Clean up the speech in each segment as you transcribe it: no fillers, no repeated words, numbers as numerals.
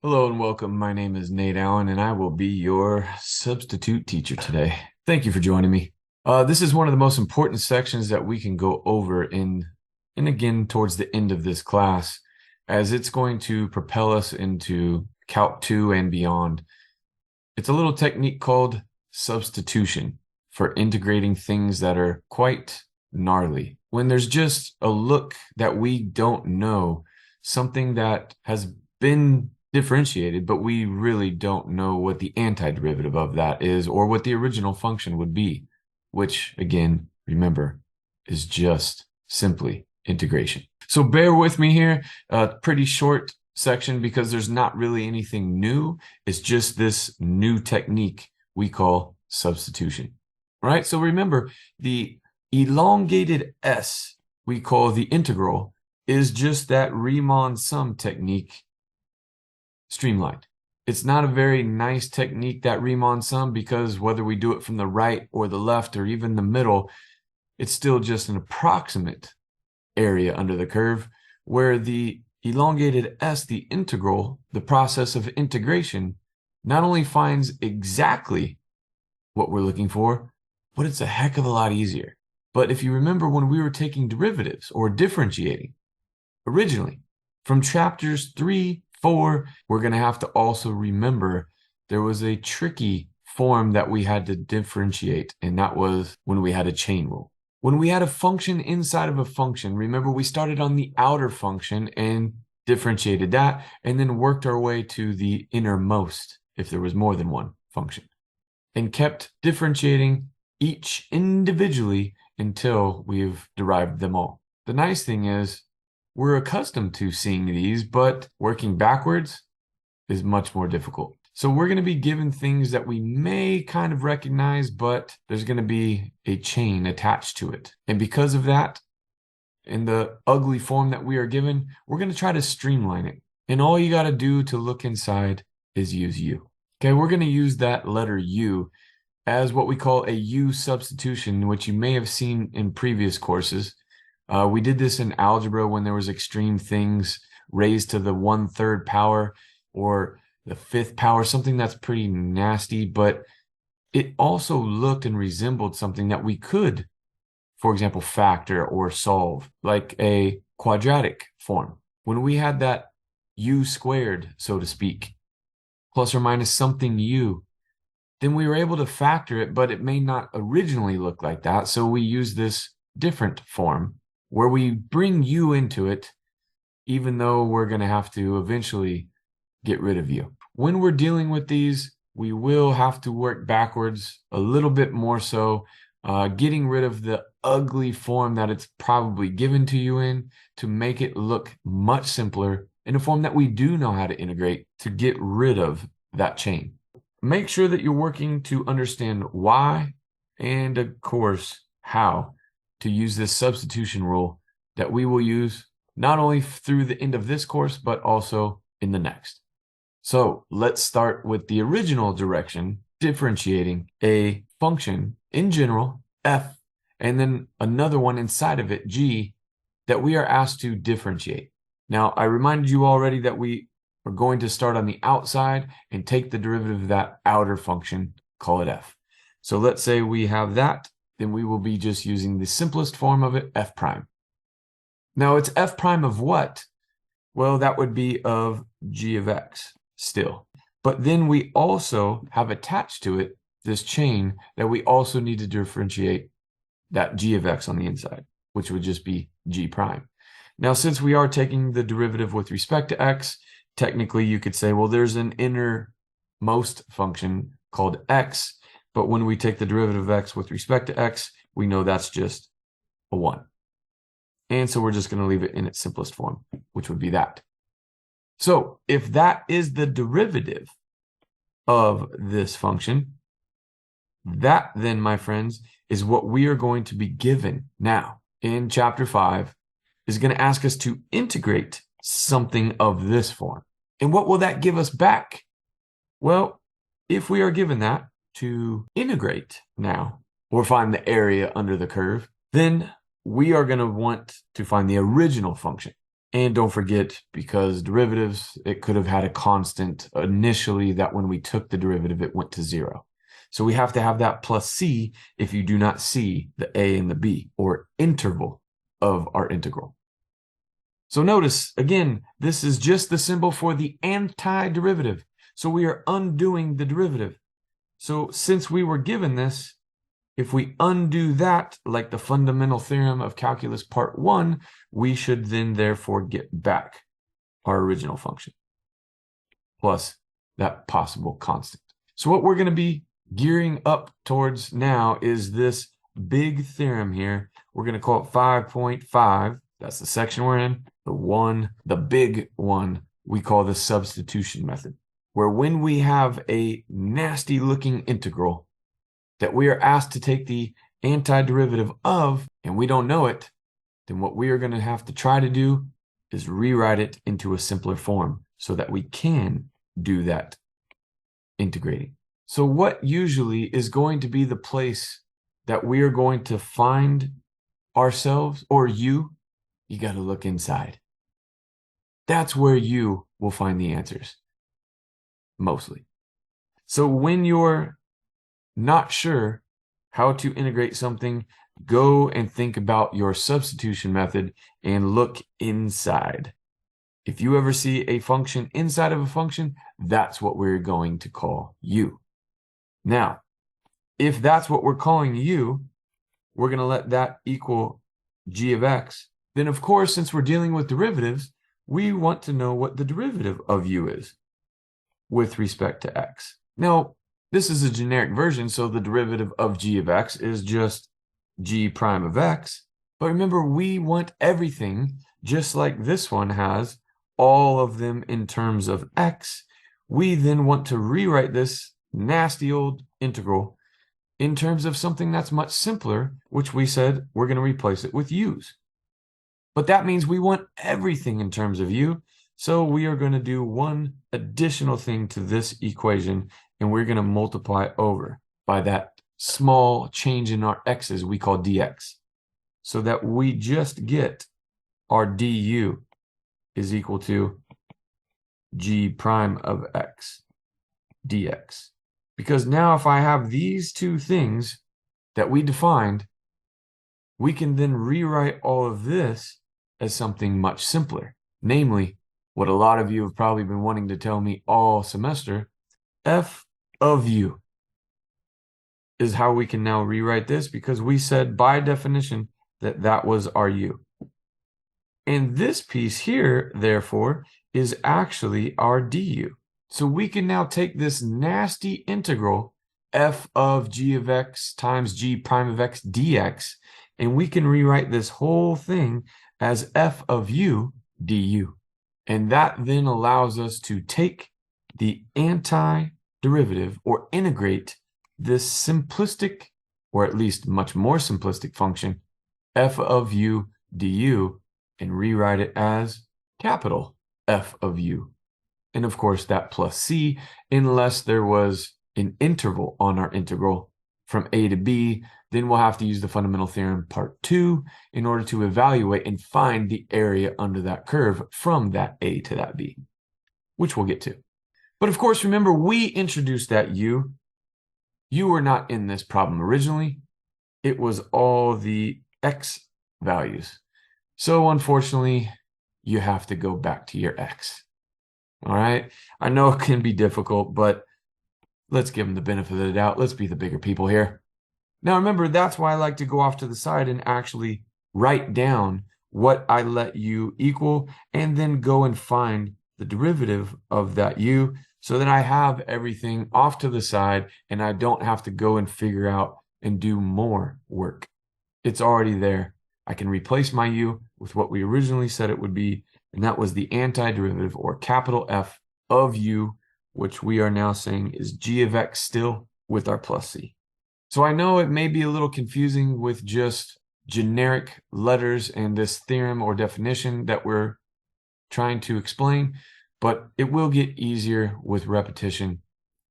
Hello and welcome. My name is Nate Allen, and I will be your substitute teacher today. Thank you for joining me. This is one of the most important sections that we can go over and again towards the end of this class, as it's going to propel us into Calc 2 and beyond. It's a little technique called substitution for integrating things that are quite gnarly. When there's just a look that we don't know, something that has been differentiated, but we really don't know what the antiderivative of that is or what the original function would be, which again, remember, is just simply integration. So bear with me here, pretty short section because there's not really anything new. It's just this new technique we call substitution, right? So remember, the elongated S we call the integral is just that Riemann sum technique streamlined. It's not a very nice technique, that Riemann sum, because whether we do it from the right or the left or even the middle, it's still just an approximate area under the curve, where the elongated S, the integral, the process of integration, not only finds exactly what we're looking for, but it's a heck of a lot easier. But if you remember when we were taking derivatives or differentiating originally from chapters 3, 4, we're going to have to also remember there was a tricky form that we had to differentiate, and that was when we had a chain rule. When we had a function inside of a function, remember we started on the outer function and differentiated that, and then worked our way to the innermost if there was more than one function, and kept differentiating each individually until we've derived them all. The nice thing is we're accustomed to seeing these, but working backwards is much more difficult. So we're going to be given things that we may kind of recognize, but there's going to be a chain attached to it. And because of that, in the ugly form that we are given, we're going to try to streamline it. And all you got to do to look inside is use U. Okay, we're going to use that letter U as what we call a U substitution, which you may have seen in previous courses. We did this in algebra when there was extreme things raised to the 1/3 power or the 5th power, something that's pretty nasty, but it also looked and resembled something that we could, for example, factor or solve, like a quadratic form. When we had that U squared, so to speak, plus or minus something U, then we were able to factor it, but it may not originally look like that. So we use this different form where we bring U into it, even though we're going to have to eventually get rid of U. When we're dealing with these, we will have to work backwards a little bit more so, getting rid of the ugly form that it's probably given to you in to make it look much simpler in a form that we do know how to integrate to get rid of that chain. Make sure that you're working to understand why and, of course, how to use this substitution rule that we will use not only through the end of this course, but also in the next. So let's start with the original direction, differentiating a function in general, f, and then another one inside of it, g, that we are asked to differentiate. Now, I reminded you already that we are going to start on the outside and take the derivative of that outer function, call it f. So let's say we have that, then we will be just using the simplest form of it, f prime. Now, it's f prime of what? Well, that would be of g of x still. But then we also have attached to it this chain that we also need to differentiate that g of x on the inside, which would just be g prime. Now, since we are taking the derivative with respect to x, technically you could say, well, there's an innermost function called x, but when we take the derivative of x with respect to x, we know that's just a 1. And so we're just going to leave it in its simplest form, which would be that. So if that is the derivative of this function, that then, my friends, is what we are going to be given now in chapter 5, is going to ask us to integrate something of this form. And what will that give us back? Well, if we are given that to integrate now, or find the area under the curve, then we are going to want to find the original function. And don't forget, because derivatives, it could have had a constant initially that when we took the derivative, it went to 0. So we have to have that plus c if you do not see the a and the b, or interval of our integral. So notice, again, this is just the symbol for the antiderivative. So we are undoing the derivative. So since we were given this, if we undo that, like the fundamental theorem of calculus part 1, we should then therefore get back our original function plus that possible constant. So what we're going to be gearing up towards now is this big theorem here. We're going to call it 5.5. That's the section we're in. The big one, we call the substitution method, where when we have a nasty looking integral that we are asked to take the antiderivative of, and we don't know it, then what we are going to have to try to do is rewrite it into a simpler form so that we can do that integrating. So what usually is going to be the place that we are going to find ourselves, or you got to look inside. That's where you will find the answers, mostly. So when you're not sure how to integrate something, go and think about your substitution method and look inside. If you ever see a function inside of a function, that's what we're going to call u. Now, if that's what we're calling u, we're going to let that equal g of x. Then, of course, since we're dealing with derivatives, we want to know what the derivative of u is with respect to x. Now, this is a generic version, so the derivative of g of x is just g prime of x. But remember, we want everything, just like this one has, all of them in terms of x. We then want to rewrite this nasty old integral in terms of something that's much simpler, which we said we're going to replace it with u's. But that means we want everything in terms of u, so we are going to do one additional thing to this equation, and we're going to multiply over by that small change in our x's we call dx, so that we just get our du is equal to g prime of x dx. Because now if I have these two things that we defined, we can then rewrite all of this as something much simpler, namely what a lot of you have probably been wanting to tell me all semester, f of u is how we can now rewrite this, because we said by definition that that was our u. And this piece here, therefore, is actually our du. So we can now take this nasty integral, f of g of x times g prime of x dx, and we can rewrite this whole thing as f of u du. And that then allows us to take the antiderivative, or integrate this simplistic, or at least much more simplistic function, f of u du, and rewrite it as capital F of u. And of course, that plus c, unless there was an interval on our integral from a to b, then we'll have to use the fundamental theorem part 2 in order to evaluate and find the area under that curve from that a to that b, which we'll get to. But of course, remember, we introduced that u. You were not in this problem originally. It was all the x values. So unfortunately, you have to go back to your x. All right? I know it can be difficult, but let's give them the benefit of the doubt. Let's be the bigger people here. Now, remember, that's why I like to go off to the side and actually write down what I let u equal, and then go and find the derivative of that u, so that I have everything off to the side and I don't have to go and figure out and do more work. It's already there. I can replace my u with what we originally said it would be, and that was the antiderivative, or capital F of u, which we are now saying is g of x still, with our plus c. So I know it may be a little confusing with just generic letters and this theorem or definition that we're trying to explain, but it will get easier with repetition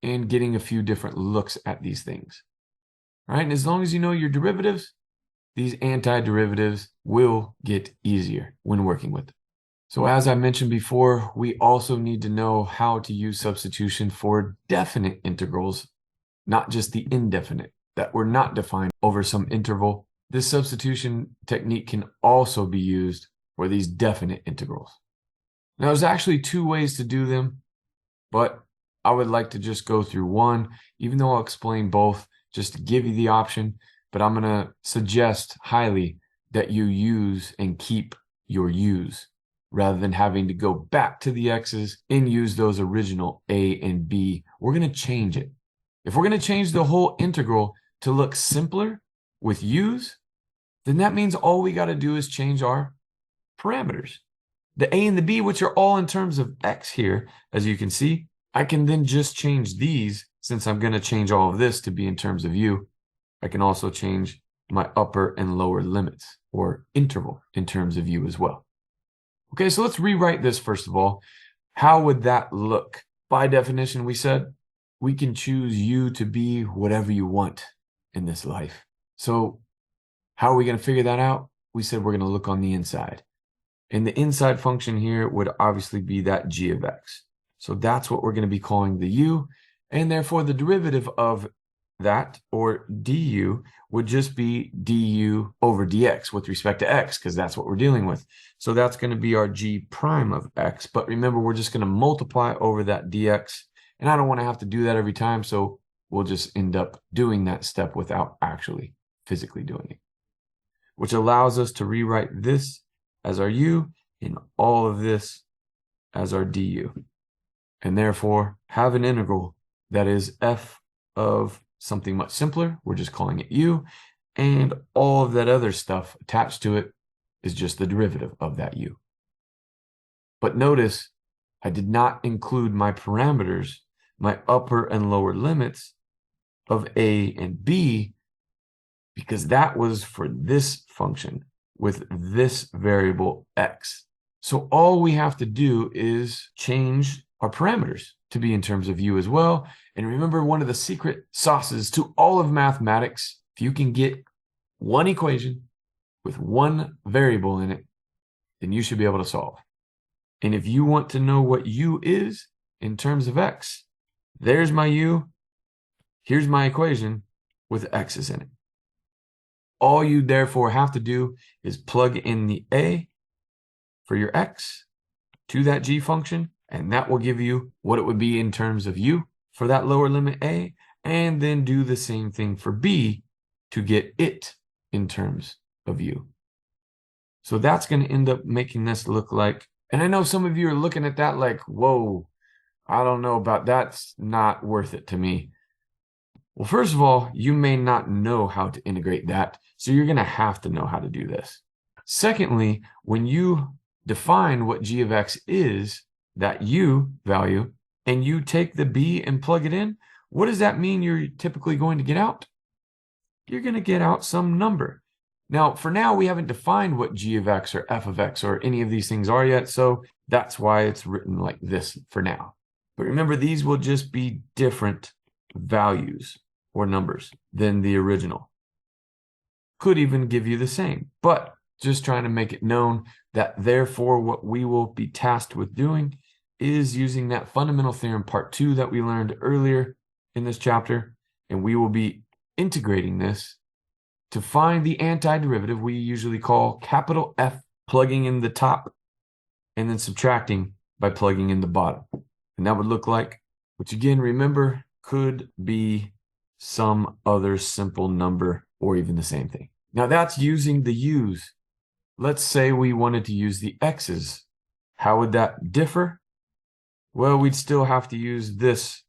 and getting a few different looks at these things. All right, and as long as you know your derivatives, these antiderivatives will get easier when working with them. So as I mentioned before, we also need to know how to use substitution for definite integrals, not just the indefinite, that were not defined over some interval. This substitution technique can also be used for these definite integrals. Now, there's actually two ways to do them, but I would like to just go through one, even though I'll explain both, just to give you the option. But I'm going to suggest highly that you use and keep your u's rather than having to go back to the x's and use those original a and b. We're going to change it. If we're going to change the whole integral to look simpler with u's, then that means all we got to do is change our parameters. The a and the b, which are all in terms of x here, as you can see, I can then just change these. Since I'm going to change all of this to be in terms of u, I can also change my upper and lower limits or interval in terms of u as well. Okay, so let's rewrite this first of all. How would that look? By definition, we said we can choose u to be whatever you want in this life. So how are we going to figure that out? We said we're going to look on the inside. And the inside function here would obviously be that g of x. So that's what we're going to be calling the u. And therefore, the derivative of that, or du, would just be du over dx with respect to x, because that's what we're dealing with. So that's going to be our g prime of x. But remember, we're just going to multiply over that dx. And I don't want to have to do that every time, so we'll just end up doing that step without actually physically doing it, which allows us to rewrite this as our u and all of this as our du. And therefore, have an integral that is f of something much simpler. We're just calling it u. And all of that other stuff attached to it is just the derivative of that u. But notice, I did not include my parameters, my upper and lower limits of a and b, because that was for this function with this variable x. So all we have to do is change our parameters to be in terms of u as well. And remember, one of the secret sauces to all of mathematics, if you can get one equation with one variable in it, then you should be able to solve. And if you want to know what u is in terms of x, there's my u, here's my equation with x's in it. All you therefore have to do is plug in the a for your x to that g function, and that will give you what it would be in terms of u for that lower limit a, and then do the same thing for b to get it in terms of u. So that's going to end up making this look like, and I know some of you are looking at that like, whoa, I don't know about that's not worth it to me. Well, first of all, you may not know how to integrate that, so you're going to have to know how to do this. Secondly, when you define what g of x is, that u value, and you take the b and plug it in, what does that mean you're typically going to get out? You're going to get out some number. Now, for now, we haven't defined what g of x or f of x or any of these things are yet, so that's why it's written like this for now. But remember, these will just be different values or numbers than the original. Could even give you the same, but just trying to make it known that therefore what we will be tasked with doing is using that fundamental theorem part 2 that we learned earlier in this chapter, and we will be integrating this to find the antiderivative we usually call capital F, plugging in the top and then subtracting by plugging in the bottom. And that would look like, which again, remember, could be some other simple number or even the same thing. Now that's using the u's. Let's say we wanted to use the x's. How would that differ? Well, we'd still have to use this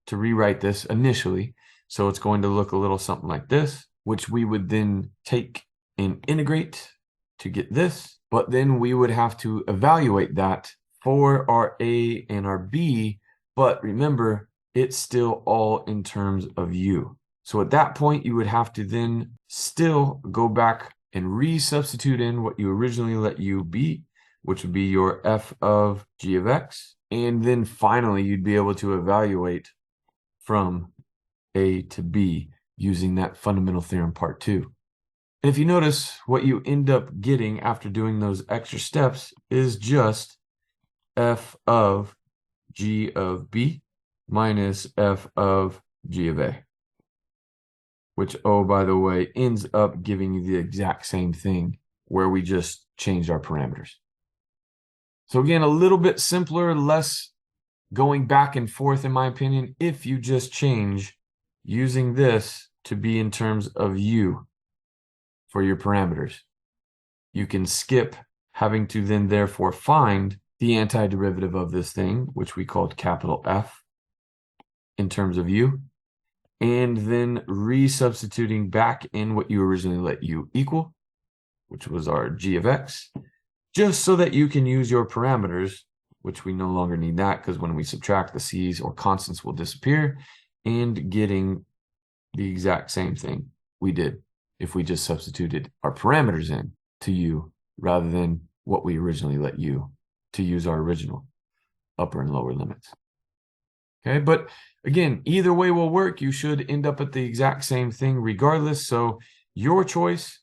to rewrite this initially. So it's going to look a little something like this, which we would then take and integrate to get this. But then we would have to evaluate that for our a and our b. But remember, it's still all in terms of u. So at that point, you would have to then still go back and resubstitute in what you originally let u be, which would be your f of g of x. And then finally, you'd be able to evaluate from a to b using that fundamental theorem part 2. And if you notice, what you end up getting after doing those extra steps is just f of g of b minus f of g of a, which, oh, by the way, ends up giving you the exact same thing where we just changed our parameters. So again, a little bit simpler, less going back and forth, in my opinion, if you just change using this to be in terms of u for your parameters. You can skip having to then therefore find the antiderivative of this thing, which we called capital F, in terms of u, and then resubstituting back in what you originally let u equal, which was our g of x, just so that you can use your parameters, which we no longer need that because when we subtract, the c's or constants will disappear, and getting the exact same thing we did if we just substituted our parameters in to u rather than what we originally let u to use our original upper and lower limits. Okay, but again, either way will work. You should end up at the exact same thing regardless. So your choice,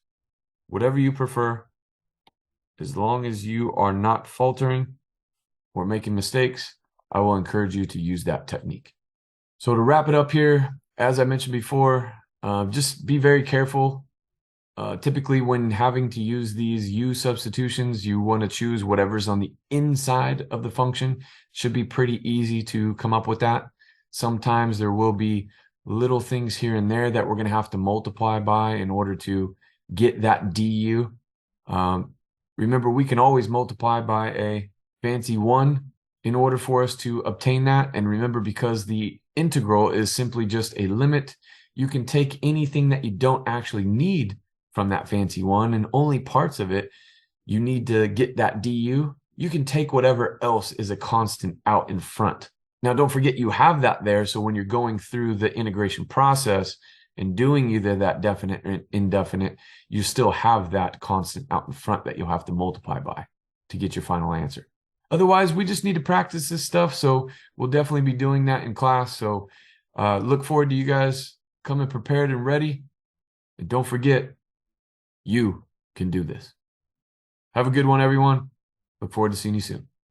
whatever you prefer, as long as you are not faltering or making mistakes, I will encourage you to use that technique. So to wrap it up here, as I mentioned before, just be very careful. Typically, when having to use these u substitutions, you want to choose whatever's on the inside of the function. Should be pretty easy to come up with that. Sometimes there will be little things here and there that we're going to have to multiply by in order to get that du. Remember, we can always multiply by a fancy 1 in order for us to obtain that. And remember, because the integral is simply just a limit, you can take anything that you don't actually need from that fancy 1 and only parts of it you need to get that du. You can take whatever else is a constant out in front. Now, don't forget you have that there. So when you're going through the integration process and doing either that definite or indefinite, you still have that constant out in front that you'll have to multiply by to get your final answer. Otherwise, we just need to practice this stuff. So we'll definitely be doing that in class. So look forward to you guys coming prepared and ready. And don't forget, you can do this. Have a good one, everyone. Look forward to seeing you soon.